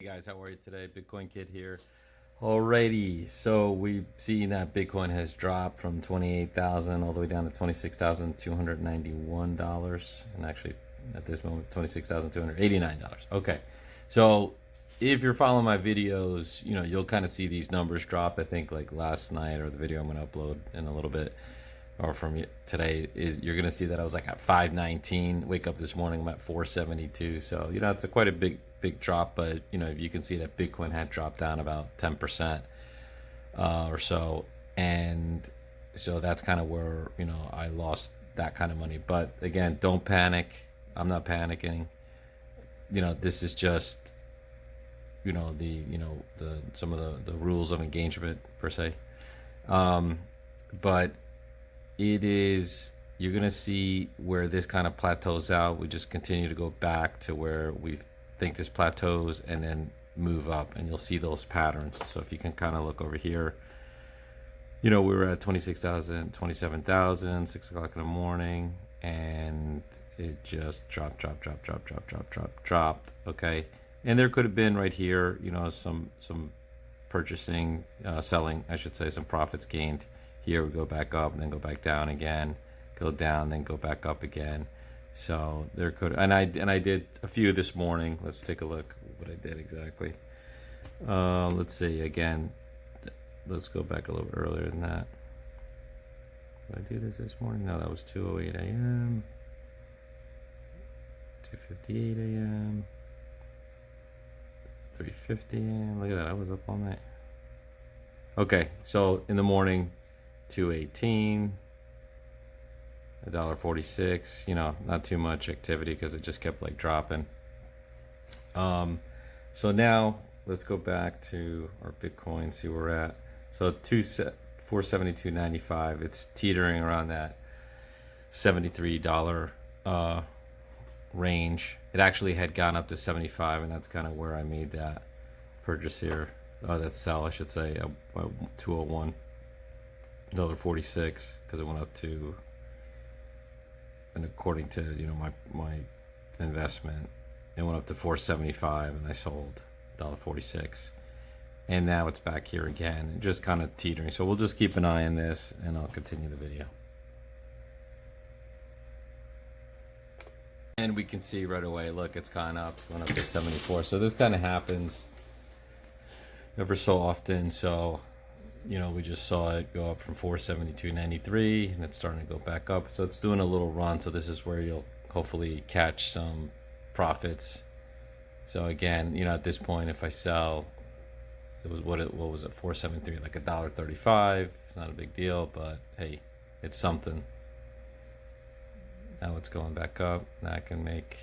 Hey guys, how are you today? Bitcoin Kid here. Alrighty, so we've seen that Bitcoin has dropped from 28,000 all the way down to $26,291, and actually at this moment $26,289. Okay, so if you're following my videos, you'll kind of see these numbers drop. I think like last night or the video I'm going to upload in a little bit, or from today, is you're gonna see that I was like at 519. Wake up this morning, I'm at 472. So it's quite a big drop, but you can see that Bitcoin had dropped down about 10% or so, and so that's kind of where I lost that kind of money. But again, don't panic. I'm not panicking. This is just the some of the rules of engagement per se. But you're gonna see where this kind of plateaus out. We just continue to go back to where we think this plateaus and then move up, and you'll see those patterns. So if you can kind of look over here, we were at 26,000, 27,000, 6 o'clock in the morning, and it just dropped. Okay, and there could have been right here, some purchasing, selling, I should say, some profits gained. Here we go back up and then go back down again, go down, then go back up again. So there could, and I did a few this morning. Let's take a look what I did exactly. Let's see again. Let's go back a little bit earlier than that. Did I do this morning? No, that was 2:08 a.m. 2:58 a.m. 3:50 a.m. Look at that, I was up all night. Okay, so in the morning, 218, $1.46. Not too much activity because it just kept like dropping. So now let's go back to our Bitcoin, see where we're at. So 472.95. It's teetering around that $73 range. It actually had gone up to 75, and that's kind of where I made that purchase here. That sell, I should say, 201. $1.46 because it went up to, and according to my investment, it went up to 475, and I sold $1.46, and now it's back here again, just kind of teetering. So we'll just keep an eye on this, and I'll continue the video. And we can see right away, look, it's gone up. It's going up to 74. So this kind of happens ever so often. So we just saw it go up from 472.93, and it's starting to go back up. So it's doing a little run. So this is where you'll hopefully catch some profits. So again, at this point, if I sell, it was what was it, 473, like $1.35. It's not a big deal, but hey, it's something. Now it's going back up. Now I can make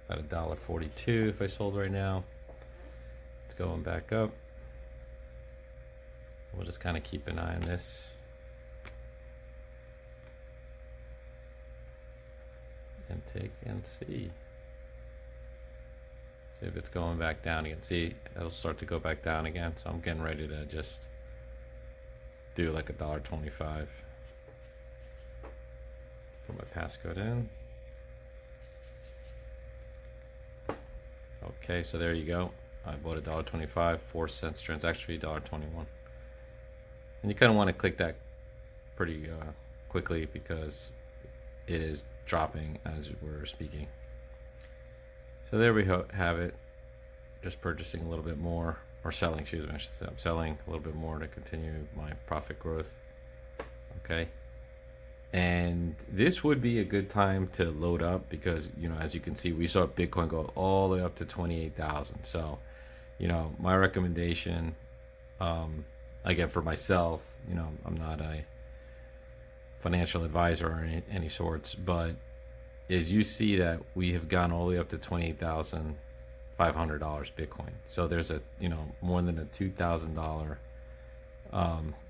about $1.42 if I sold right now. It's going back up. We'll just kind of keep an eye on this and take and see if it's going back down again. See, it'll start to go back down again. So I'm getting ready to just do like $1.25. Put my passcode in. Okay, so there you go. I bought $1.25, 4 cents transaction fee, $1.21. And you kind of want to click that pretty quickly because it is dropping as we're speaking. So there we have it. Just purchasing a little bit more, or selling, excuse me, I should say. I'm selling a little bit more to continue my profit growth. Okay. And this would be a good time to load up because, as you can see, we saw Bitcoin go all the way up to 28,000. So, my recommendation, again, for myself, I'm not a financial advisor or any sorts, but is you see that we have gone all the way up to $28,500 Bitcoin. So there's a, more than a $2,000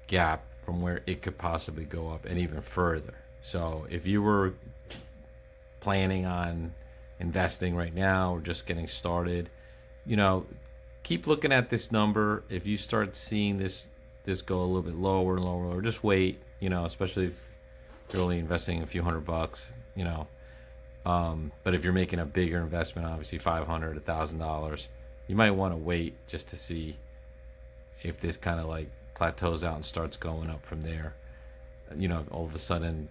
gap from where it could possibly go up and even further. So if you were planning on investing right now or just getting started, keep looking at this number. If you start seeing this go a little bit lower and lower, or just wait, especially if you're only investing a few $100, but if you're making a bigger investment, obviously $500, $1,000, You might want to wait just to see if this kind of like plateaus out and starts going up from there. All of a sudden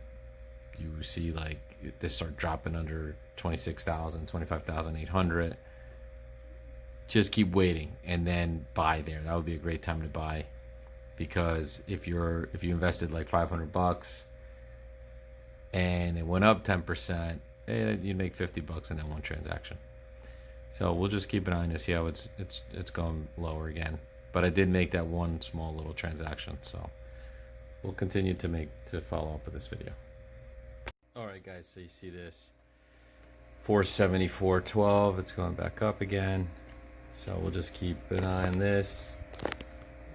you see like this start dropping under 26,000, 25,800. Just keep waiting and then buy there. That would be a great time to buy, because if you invested like $500 and it went up 10%, you make $50 in that one transaction. So we'll just keep an eye on this, see how it's going lower again. But I did make that one small little transaction, so we'll continue to follow up with this video. All right, guys. So you see this 474.12. It's going back up again. So we'll just keep an eye on this,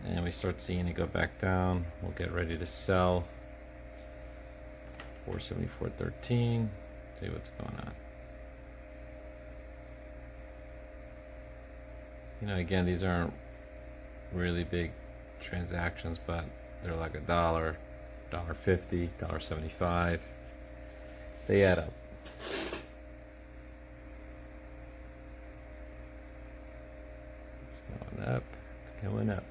and we start seeing it go back down. We'll get ready to sell. 474.13. See what's going on. Again, these aren't really big transactions, but they're like $1, $1.50, $1.75. They add up. It's going up. It's going up.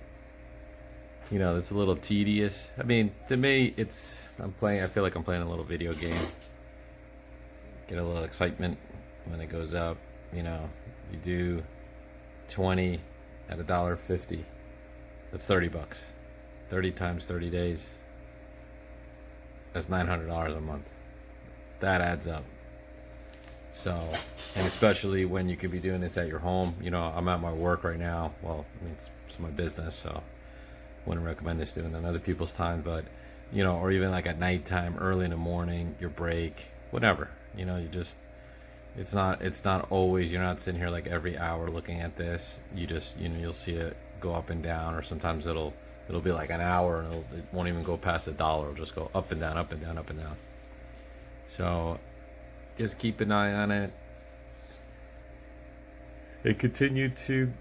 It's a little tedious. I mean, to me, I feel like I'm playing a little video game. Get a little excitement when it goes up. You do 20 at $1.50. That's $30. 30 times 30 days. That's $900 a month. That adds up. So, and especially when you could be doing this at your home. I'm at my work right now. Well, I mean, it's my business, so wouldn't recommend this doing on other people's time. But, or even like at nighttime, early in the morning, your break, whatever. It's not always, you're not sitting here like every hour looking at this. You just, you'll see it go up and down, or sometimes it'll be like an hour and it won't even go past $1. It'll just go up and down, up and down, up and down. So just keep an eye on it and continue to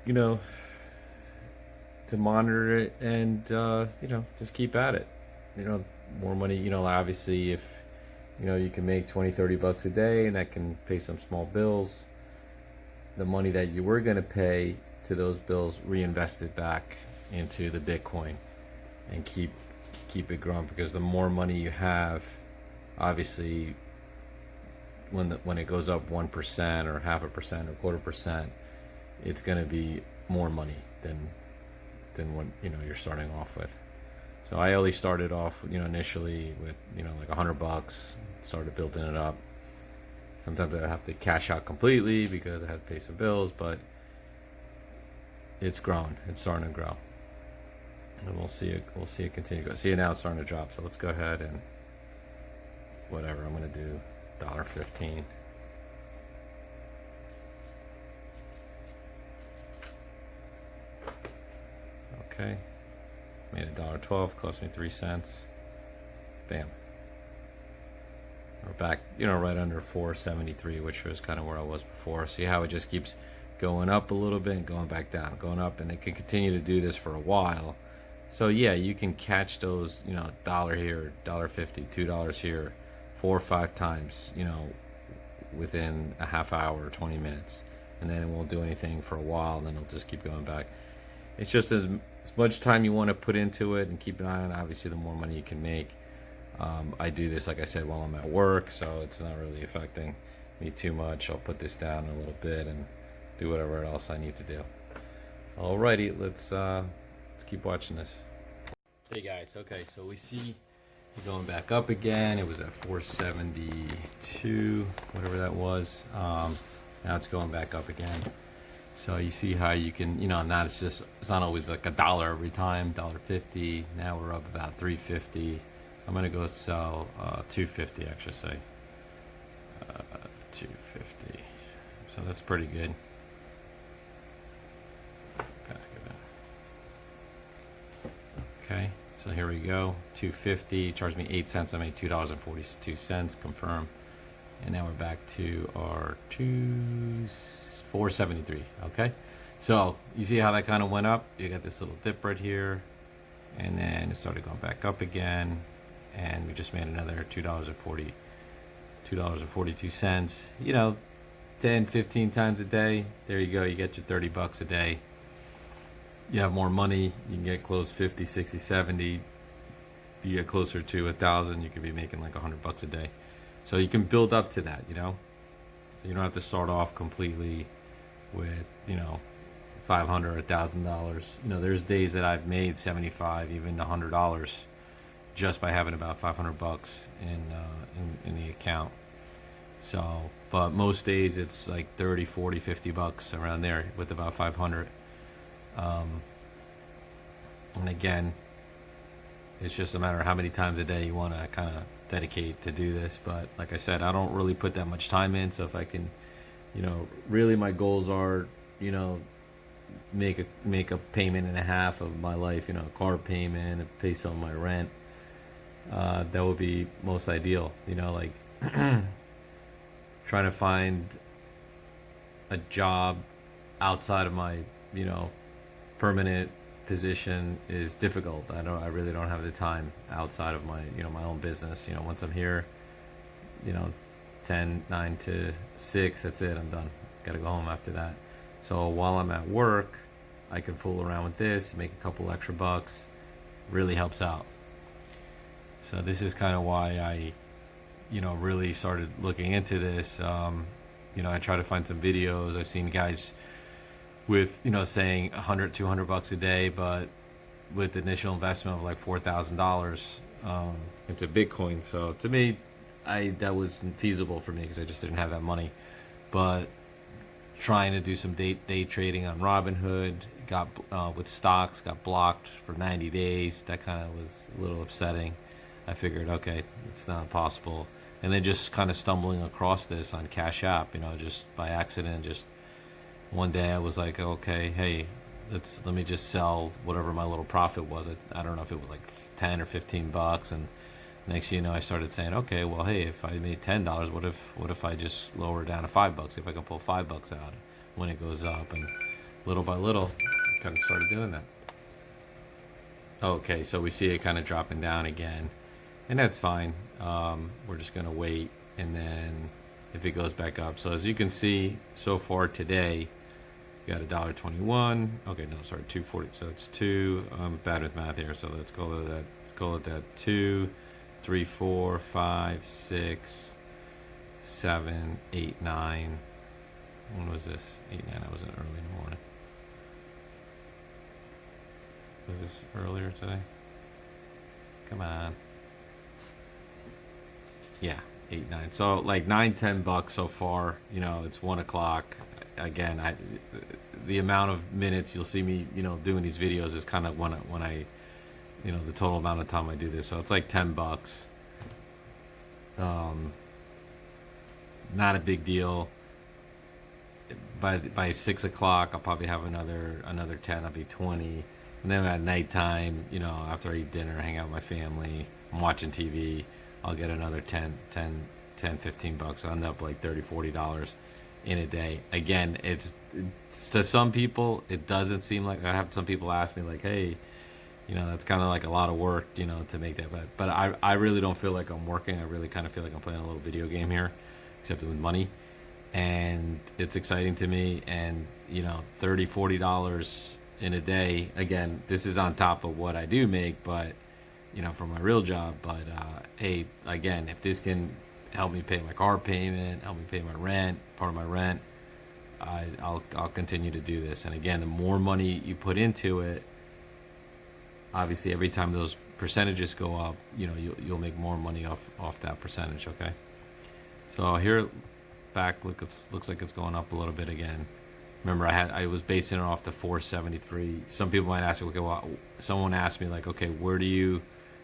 to monitor it, and just keep at it. More money, obviously, if you can make $20-30 a day, and that can pay some small bills. The money that you were going to pay to those bills, reinvest it back into the Bitcoin and keep it growing, because the more money you have, obviously, when it goes up 1% or 0.5% or 1/4%, it's going to be more money than what you're starting off with. So I only started off initially with like $100, started building it up. Sometimes I have to cash out completely because I have to pay some bills, but it's grown. It's starting to grow, and we'll see it continue to go. See it now, it's starting to drop. So let's go ahead and whatever, I'm going to do $1.15. Okay, made $1.12, cost me 3 cents. Bam. We're back, right under 473, which was kind of where I was before. See how it just keeps going up a little bit and going back down, going up, and it can continue to do this for a while. So yeah, you can catch those, $1 here, $1.50, $2 here, 4 or 5 times, within a half hour, 20 minutes, and then it won't do anything for a while, and then it'll just keep going back. It's just as much time you want to put into it and keep an eye on it. Obviously, the more money you can make. I do this, like I said, while I'm at work, so it's not really affecting me too much. I'll put this down a little bit and do whatever else I need to do. Alrighty, let's keep watching this. Hey guys, okay, so we see it going back up again. It was at 472, whatever that was. Now it's going back up again. So you see how you can, now it's not always like $1 every time, $1.50. Now we're up about $3.50. I'm gonna go sell $2.50, I should say. $2.50. So that's pretty good. Okay, so here we go. $2.50. Charged me 8 cents. I made $2.42. Confirm. And now we're back to our 473. Okay, so you see how that kind of went up. You got this little dip right here, and then it started going back up again, and we just made another $2.42. 10, 15 times a day, there you go. You get your 30 bucks a day. You have more money. You can get close 50, 60, 70. You get closer to 1,000. You could be making like 100 bucks a day. So you can build up to that, you know? So you don't have to start off completely with, 500 or $1,000. There's days that I've made 75, even $100 just by having about 500 bucks in the account. So, but most days it's like 30, 40, 50 bucks around there with about 500. And again, it's just a matter of how many times a day you want to kind of dedicate to do this. But like I said, I don't really put that much time in. So if I can, really my goals are, make a payment and a half of my life, a car payment, pay some of my rent. That would be most ideal, like trying to find a job outside of my, permanent position is difficult. I really don't have the time outside of my, my own business. Once I'm here, 9 to 6, that's it. I'm done. Got to go home after that. So while I'm at work, I can fool around with this, make a couple extra bucks. Really helps out. So this is kind of why I, really started looking into this. I try to find some videos. I've seen guys with, saying 100, 200 bucks a day, but with the initial investment of like $4,000 into Bitcoin. So to me, that wasn't feasible for me because I just didn't have that money. But trying to do some day trading on Robinhood, got with stocks, got blocked for 90 days. That kind of was a little upsetting. I figured, okay, it's not possible. And then just kind of stumbling across this on Cash App, just by accident. Just one day I was like, okay, hey, let me just sell whatever my little profit was. I don't know if it was like 10 or 15 bucks. And next thing you know, I started saying, okay, well, hey, if I made $10, what if I just lower it down to $5? If I can pull $5 out when it goes up, and little by little, I kind of started doing that. Okay, so we see it kind of dropping down again, and that's fine. We're just gonna wait, and then if it goes back up. So as you can see, so far today, you got $1.21. Okay, no, sorry, 240. So it's two. I'm bad with math here, so let's call it that. Let's call it that. 2, 3, 4, 5, 6, 7, 8, 9. When was this? 8, 9. I wasn't early in the morning. Was this earlier today? Come on. Yeah, 8, 9. So like 9, 10 bucks so far. It's 1 o'clock. Again, the amount of minutes you'll see me, doing these videos is kind of when I the total amount of time I do this. So it's like 10 bucks. Not a big deal. By 6 o'clock, I'll probably have another 10. I'll be 20. And then at nighttime, after I eat dinner, hang out with my family, I'm watching TV, I'll get another 10, 15 bucks. I'll end up like $30, $40 in a day. Again, it's to some people, it doesn't seem like. I have some people ask me like, hey, that's kind of like a lot of work, to make that. But I really don't feel like I'm working. I really kind of feel like I'm playing a little video game here, except with money. And it's exciting to me. And, $30, $40 in a day. Again, this is on top of what I do make, but, from my real job. But, hey, again, if this can help me pay my car payment, help me pay my rent, part of my rent, I'll continue to do this. And again, the more money you put into it, obviously every time those percentages go up, you'll make more money off that percentage. Okay, so here back, looks like it's going up a little bit again. Remember, I was basing it off the 473. Some people might ask, okay, well, someone asked me like, okay,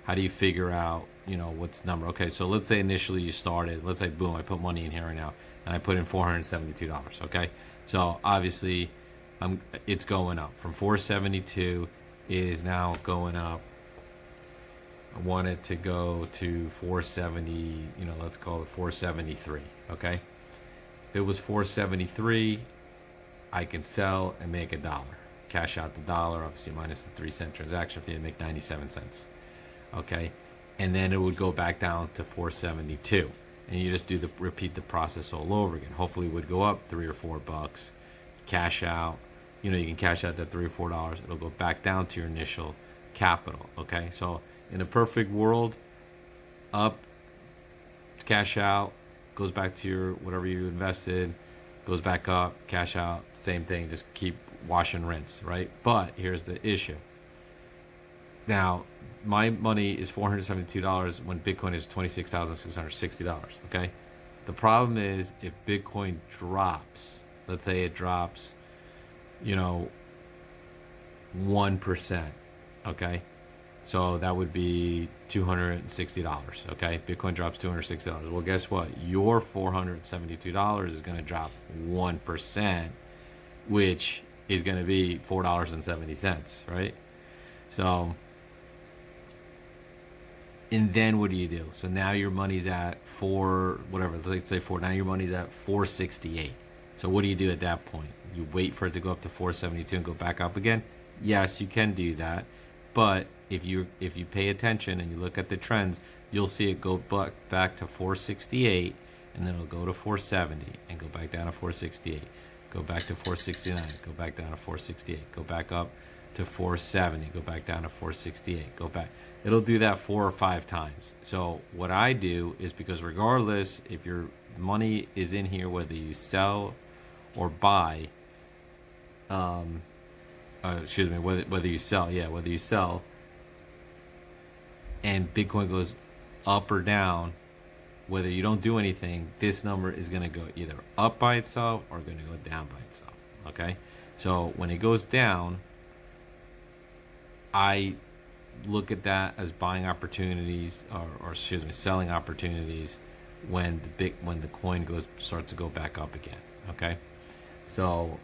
how do you figure out what's number? Okay, so let's say initially you started, let's say boom, I put money in here right now and I put in $472. Okay, so obviously it's going up from 472. Is now going up. I want it to go to 470, let's call it 473, okay? If it was 473, I can sell and make $1. Cash out the dollar, obviously minus the 3-cent transaction fee, and make 97 cents, okay? And then it would go back down to 472. and you just repeat the process all over again. Hopefully it would go up $3 or $4, cash out. You know, you can cash out that $3 or $4. It'll go back down to your initial capital. Okay, so in a perfect world, up, cash out, goes back to your whatever you invested, goes back up, cash out, same thing, just keep wash and rinse, right? But here's the issue. Now, my money is $472 when Bitcoin is $26,660, okay? The problem is if Bitcoin drops, let's say it drops, you know, 1%, okay? So that would be $260, okay? Bitcoin drops $260. Well, guess what? Your $472 is going to drop 1%, which is going to be $4.70, right? So, and then what do? So now your money's at whatever, let's say four. Now your money's at 468. So what do you do at that point? You wait for it to go up to 472 and go back up again? Yes, you can do that. But if you pay attention and you look at the trends, you'll see it go back to 468, and then it'll go to 470 and go back down to 468, go back to 469, go back down to 468, go back up to 470, go back down to 468, go back. It'll do that 4 or 5 times. So what I do is, because regardless if your money is in here, whether you sell or buy, excuse me, whether you sell, whether you sell, and Bitcoin goes up or down, whether you don't do anything, this number is going to go either up by itself or going to go down by itself. Okay, so when it goes down, I look at that as buying opportunities, or excuse me, selling opportunities when the coin starts to go back up again. Okay, so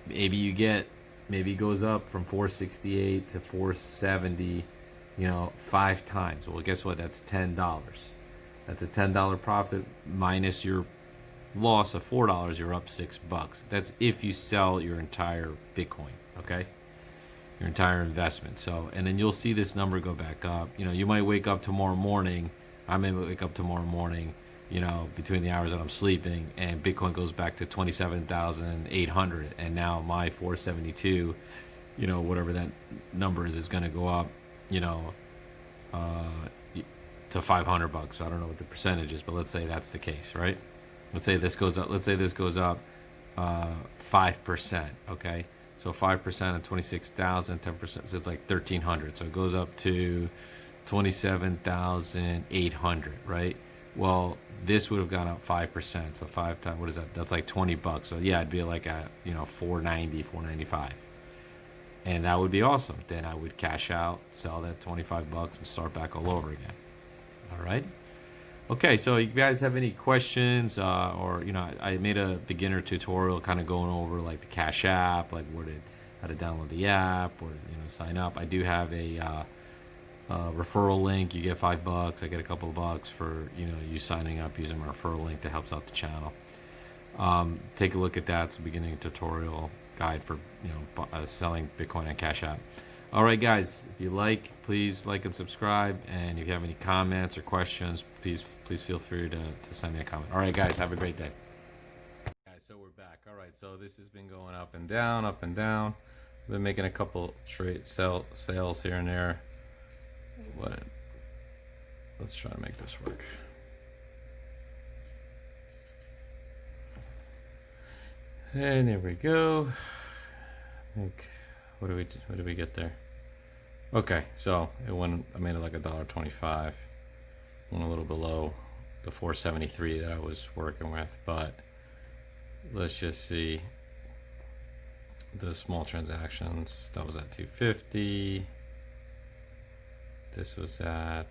maybe it goes up from 468 to 470, 5 times. Well, guess what? That's $10. That's a $10 profit minus your loss of $4. You're up $6. That's if you sell your entire Bitcoin. Okay, your entire investment. So, and then you'll see this number go back up. You might wake up tomorrow morning. I may wake up tomorrow morning, between the hours that I'm sleeping, and Bitcoin goes back to 27,800, and now my 472, whatever that number is going to go up, to $500. So I don't know what the percentage is, but let's say that's the case, right? Let's say this goes up. Let's say this goes up 5%. Okay, so 5% of 26,000, 10%. So it's like 1,300. So it goes up to 27,800, right? Well, this would have gone up 5%. So 5 times, what is that? That's like $20. So yeah, it'd be like a 490, 495. And that would be awesome. Then I would cash out, sell that $25, and start back all over again. All right. Okay, so you guys have any questions, or I made a beginner tutorial kind of going over like the Cash App, like how to download the app, or sign up. I do have a referral link. You get $5. I get a couple of bucks for you signing up using my referral link that helps out the channel. Take a look at that. It's a beginning tutorial guide for selling Bitcoin and Cash App. All right, guys, if you please like and subscribe, and if you have any comments or questions, please feel free to send me a comment. All right, guys, have a great day. Guys, so we're back. All right, so this has been going up and down, up and down. I've been making a couple sales here and there. Let's try to make this work. And there we go. What did we get there? Okay, so I made it like $1.25. Went a little below the 473 that I was working with, but let's just see the small transactions. That was at 250. This was at,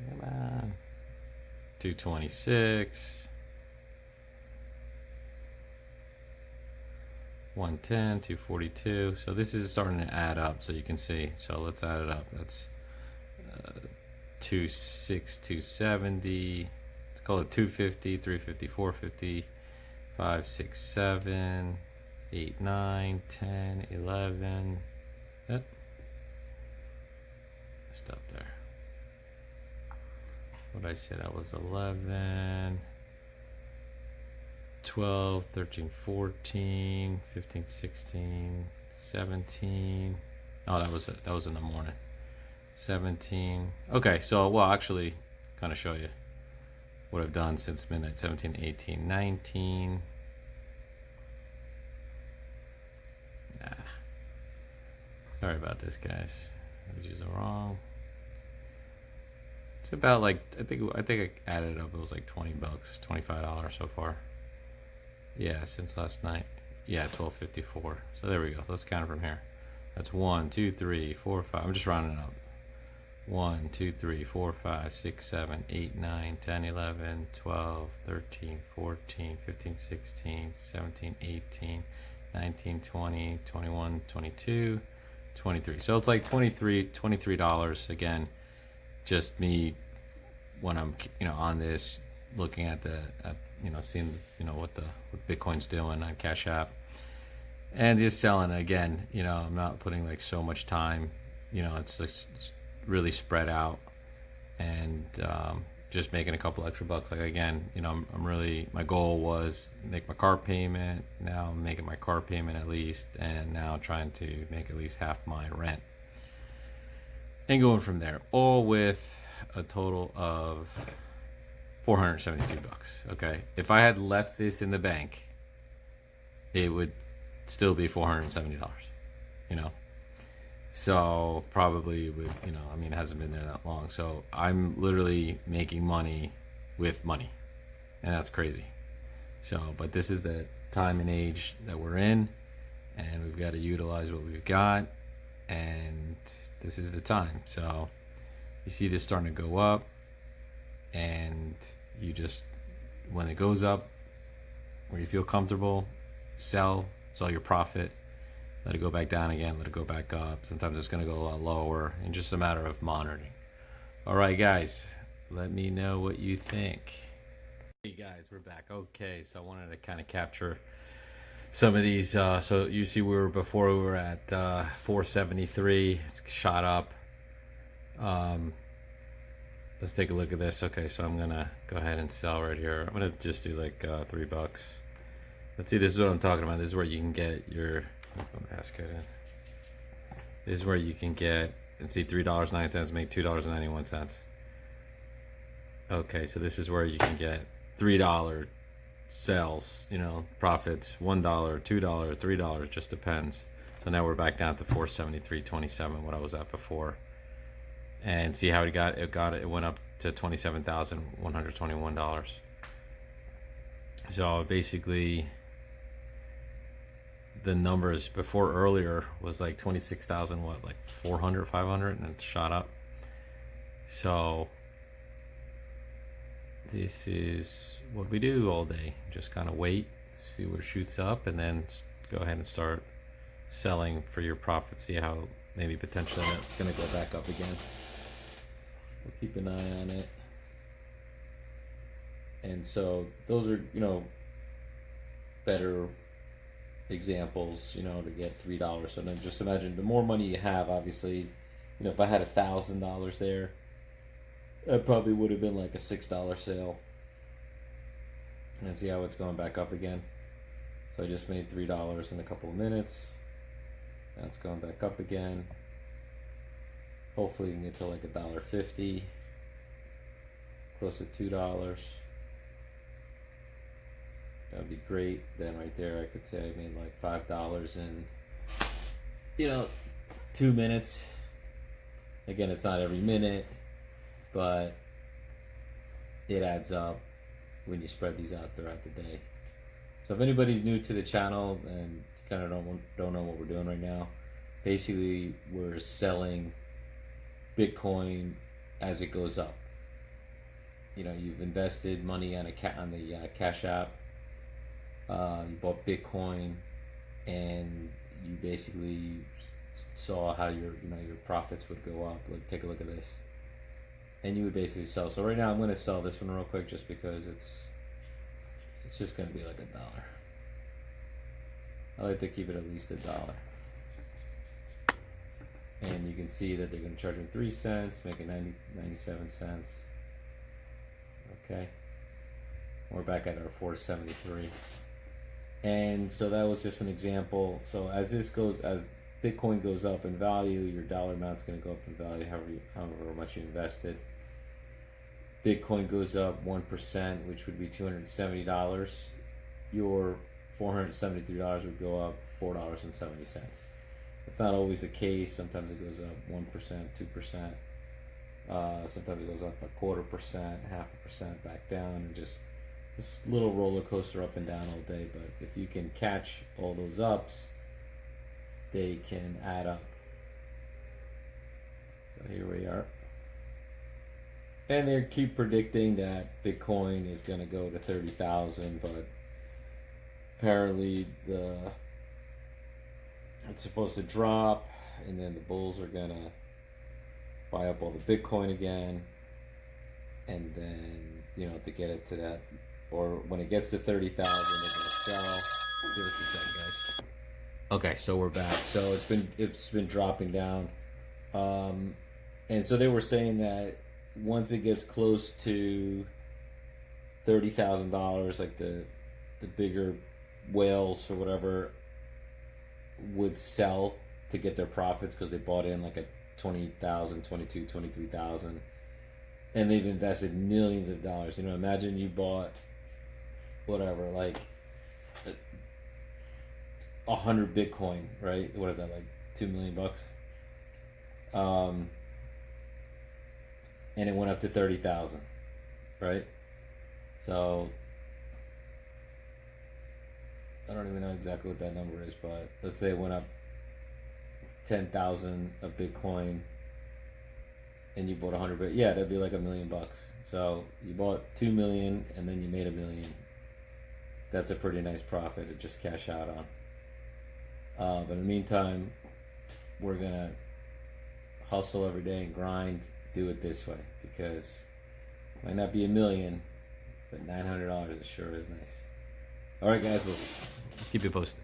come on, 226. 110, 242. So this is starting to add up, so you can see. So let's add it up. That's 26, 270. Let's call it 250, 350, 450, 5, 6, 7, 8, 9, 10, 11. Yep. Stop there. what did I say? That was 11, 12, 13, 14, 15, 16, 17. Oh, that was in the morning. 17. Okay, so well, actually, kind of show you what I've done since midnight. 17, 18, 19. Sorry about this, guys. I was using the wrong. It's about like I think I added it up. It was like $20, $25 so far. Yeah, since last night. Yeah, 12.54. So there we go. So let's count it from here. That's 1, 2, 3, 4, 5. I'm just rounding up. 1, 2, 3, 4, 5, 6, 7, 8, 9, 10, 11, 12, 13, 14, 15, 16, 17, 18, 19, 20, 21, 22, 23. So it's like $23 again. Just me when I'm on this, looking at seeing what Bitcoin's doing on Cash App, and just selling again. I'm not putting like so much time. It's really spread out, and just making a couple extra bucks. Like again, I'm really, my goal was make my car payment. Now I'm making my car payment at least, and now trying to make at least half my rent, and going from there, all with a total of $472. Okay, if I had left this in the bank, it would still be $470. So probably it would, it hasn't been there that long. So I'm literally making money with money, and that's crazy. So, but this is the time and age that we're in, and we've got to utilize what we've got, and this is the time. So you see this starting to go up, and you just, when it goes up, where you feel comfortable, sell your profit, let it go back down again, let it go back up. Sometimes it's going to go a lot lower, and just a matter of monitoring. All right, guys, let me know what you think. Hey guys, we're back. Okay, so I wanted to kind of capture some of these. So you see, before we were at 473. It's shot up. Let's take a look at this. Okay, so I'm gonna go ahead and sell right here. I'm gonna just do like $3. Let's see, this is what I'm talking about. This is where you can get your passcode in. This is where you can get, and see, $3.09 make $2.91. Okay, so this is where you can get $3 sales, profits, $1, $2, $3, just depends. So now we're back down to 473.27, what I was at before. And see how it went up to $27,121. So basically the numbers before earlier was like 26,000, like 400, 500, and it shot up. So this is what we do all day. Just kind of wait, see where it shoots up, and then go ahead and start selling for your profit. See how maybe potentially it's going to go back up again. We'll keep an eye on it. And so those are, better examples, to get $3. So then just imagine, the more money you have, obviously, if I had $1,000 there, that probably would have been like a $6 sale. And see how it's going back up again. So I just made $3 in a couple of minutes. Now it's going back up again. Hopefully you can get to like $1.50, close to $2. That'd be great. Then right there I could say I made like $5 in 2 minutes. Again, it's not every minute, but it adds up when you spread these out throughout the day. So if anybody's new to the channel and kind of don't know what we're doing right now, basically we're selling Bitcoin as it goes up. You've invested money on the Cash App. You bought Bitcoin, and you basically saw how your profits would go up. Like, take a look at this, and you would basically sell. So right now I'm going to sell this one real quick, just because it's just going to be like $1. I like to keep it at least $1. And you can see that they're going to charge me 3 cents, making 97 cents. Okay, we're back at our 473, and so that was just an example. So as Bitcoin goes up in value, your dollar amount's going to go up in value, however much you invested. Bitcoin goes up 1%, which would be $270. Your $473 would go up $4.70. It's not always the case. Sometimes it goes up 1%, 2%. Sometimes it goes up 0.25%, 0.5% back down, and just this little roller coaster up and down all day. But if you can catch all those ups, they can add up. So here we are. And they keep predicting that Bitcoin is going to go to 30,000, but apparently it's supposed to drop, and then the bulls are going to buy up all the Bitcoin again, and then, to get it to that, or when it gets to 30,000, they're going to sell. Give us a second, guys. Okay, so we're back. So it's been dropping down, and so they were saying that once it gets close to $30,000, like the bigger whales or whatever would sell to get their profits because they bought in like a 20,000, 22, 23,000, and they've invested millions of dollars. Imagine you bought whatever, like 100 Bitcoin, right? What is that, like $2 million? And it went up to 30,000, right? So I don't even know exactly what that number is, but let's say it went up 10,000 of Bitcoin, and you bought 100 Bitcoin. Yeah, that'd be like $1 million. So you bought 2 million, and then you made $1 million. That's a pretty nice profit to just cash out on. But in the meantime, we're gonna hustle every day and grind. Do it this way, because it might not be $1 million, but $900 it sure is nice. All right, guys, we'll keep you posted.